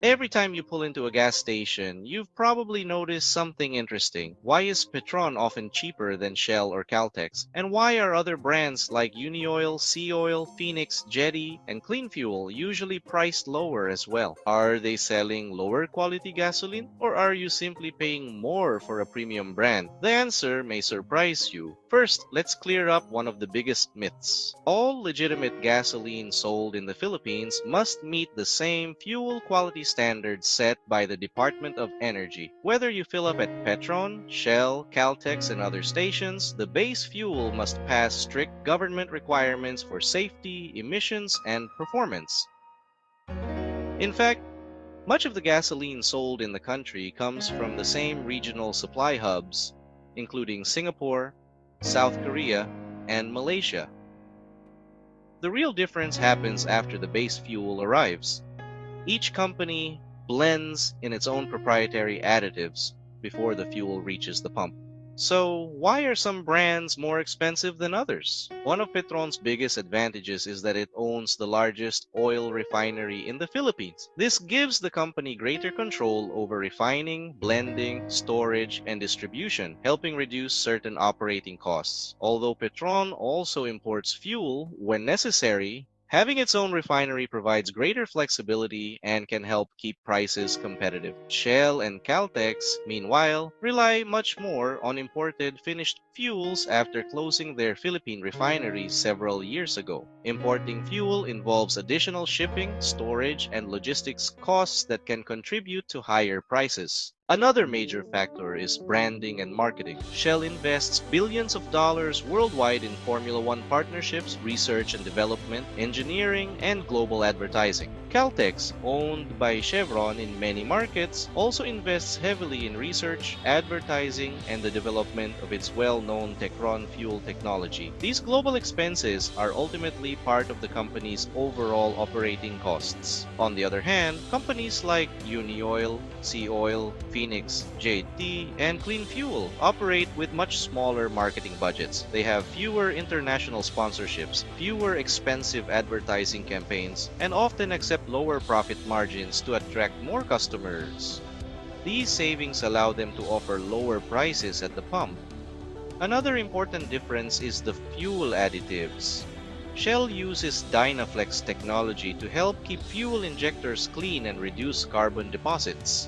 Every time you pull into a gas station, you've probably noticed something interesting. Why is Petron often cheaper than Shell or Caltex? And why are other brands like Unioil, Seaoil, Phoenix, Jetty, and Clean Fuel usually priced lower as well? Are they selling lower quality gasoline? Or are you simply paying more for a premium brand? The answer may surprise you. First, let's clear up one of the biggest myths. All legitimate gasoline sold in the Philippines must meet the same fuel quality standards set by the Department of Energy. Whether you fill up at Petron, Shell, Caltex, and other stations, the base fuel must pass strict government requirements for safety, emissions, and performance. In fact, much of the gasoline sold in the country comes from the same regional supply hubs, including Singapore, South Korea, and Malaysia. The real difference happens after the base fuel arrives. Each company blends in its own proprietary additives before the fuel reaches the pump. So, why are some brands more expensive than others? One of Petron's biggest advantages is that it owns the largest oil refinery in the Philippines. This gives the company greater control over refining, blending, storage, and distribution, helping reduce certain operating costs. Although Petron also imports fuel when necessary, having its own refinery provides greater flexibility and can help keep prices competitive. Shell and Caltex, meanwhile, rely much more on imported finished fuels after closing their Philippine refineries several years ago. Importing fuel involves additional shipping, storage, and logistics costs that can contribute to higher prices. Another major factor is branding and marketing. Shell invests billions of dollars worldwide in Formula One partnerships, research and development, engineering, and global advertising. Caltex, owned by Chevron in many markets, also invests heavily in research, advertising, and the development of its well-known Tecron fuel technology. These global expenses are ultimately part of the company's overall operating costs. On the other hand, companies like Unioil, Seaoil, Phoenix, JT, and Clean Fuel operate with much smaller marketing budgets. They have fewer international sponsorships, fewer expensive advertising campaigns, and often accept lower profit margins to attract more customers. These savings allow them to offer lower prices at the pump. Another important difference is the fuel additives. Shell uses Dynaflex technology to help keep fuel injectors clean and reduce carbon deposits.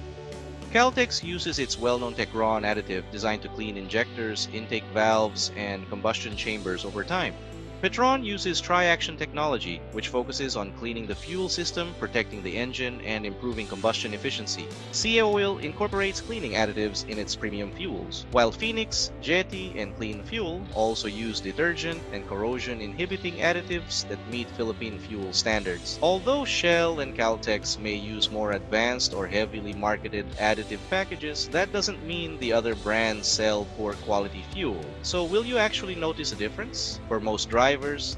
Caltex uses its well-known Tecron additive designed to clean injectors, intake valves, and combustion chambers over time. Petron uses Tri-Action technology, which focuses on cleaning the fuel system, protecting the engine, and improving combustion efficiency. Seaoil incorporates cleaning additives in its premium fuels, while Phoenix, Jetty, and Clean Fuel also use detergent and corrosion-inhibiting additives that meet Philippine fuel standards. Although Shell and Caltex may use more advanced or heavily marketed additive packages, that doesn't mean the other brands sell poor quality fuel. So will you actually notice a difference? For most drivers,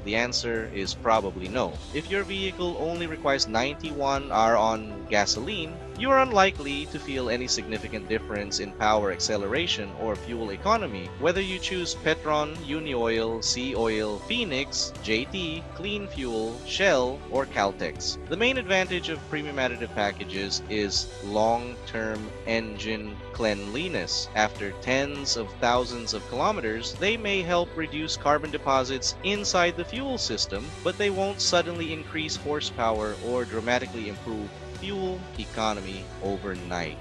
the answer is probably no. If your vehicle only requires 91 R on gasoline, you are unlikely to feel any significant difference in power acceleration or fuel economy, whether you choose Petron, Unioil, Seaoil, Phoenix, JT, Clean Fuel, Shell, or Caltex. The main advantage of premium additive packages is long-term engine cleanliness. After tens of thousands of kilometers, they may help reduce carbon deposits inside the fuel system, but they won't suddenly increase horsepower or dramatically improve fuel economy overnight.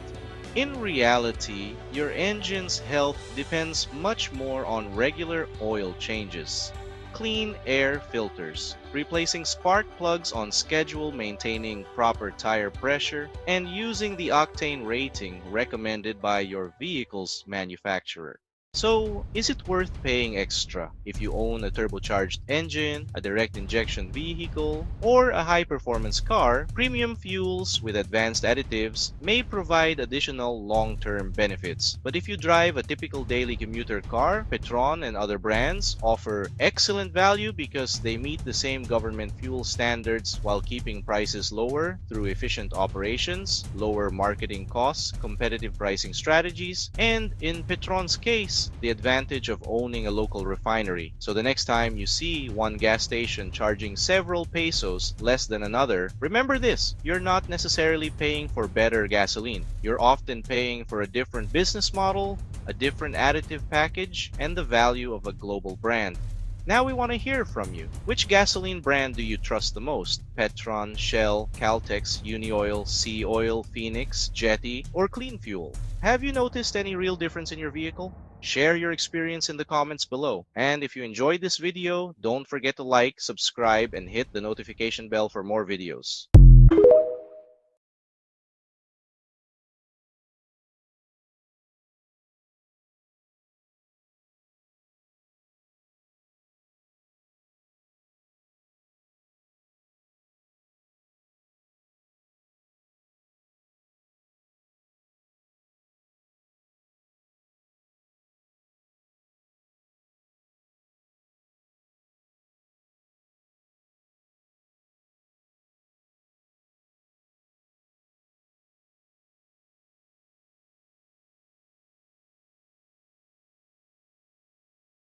In reality, your engine's health depends much more on regular oil changes, clean air filters, replacing spark plugs on schedule, maintaining proper tire pressure, and using the octane rating recommended by your vehicle's manufacturer. So, is it worth paying extra if you own a turbocharged engine, a direct injection vehicle, or a high-performance car? Premium fuels with advanced additives may provide additional long-term benefits. But if you drive a typical daily commuter car, Petron and other brands offer excellent value because they meet the same government fuel standards while keeping prices lower through efficient operations, lower marketing costs, competitive pricing strategies, and in Petron's case, That's the advantage of owning a local refinery. So the next time you see one gas station charging several pesos less than another, remember this: you're not necessarily paying for better gasoline. You're often paying for a different business model, a different additive package, and the value of a global brand. Now we want to hear from you. Which gasoline brand do you trust the most? Petron, Shell, Caltex, Unioil, Sea Oil, Phoenix, Jetty, or Clean Fuel? Have you noticed any real difference in your vehicle? Share your experience in the comments below. And if you enjoyed this video, don't forget to like, subscribe, and hit the notification bell for more videos.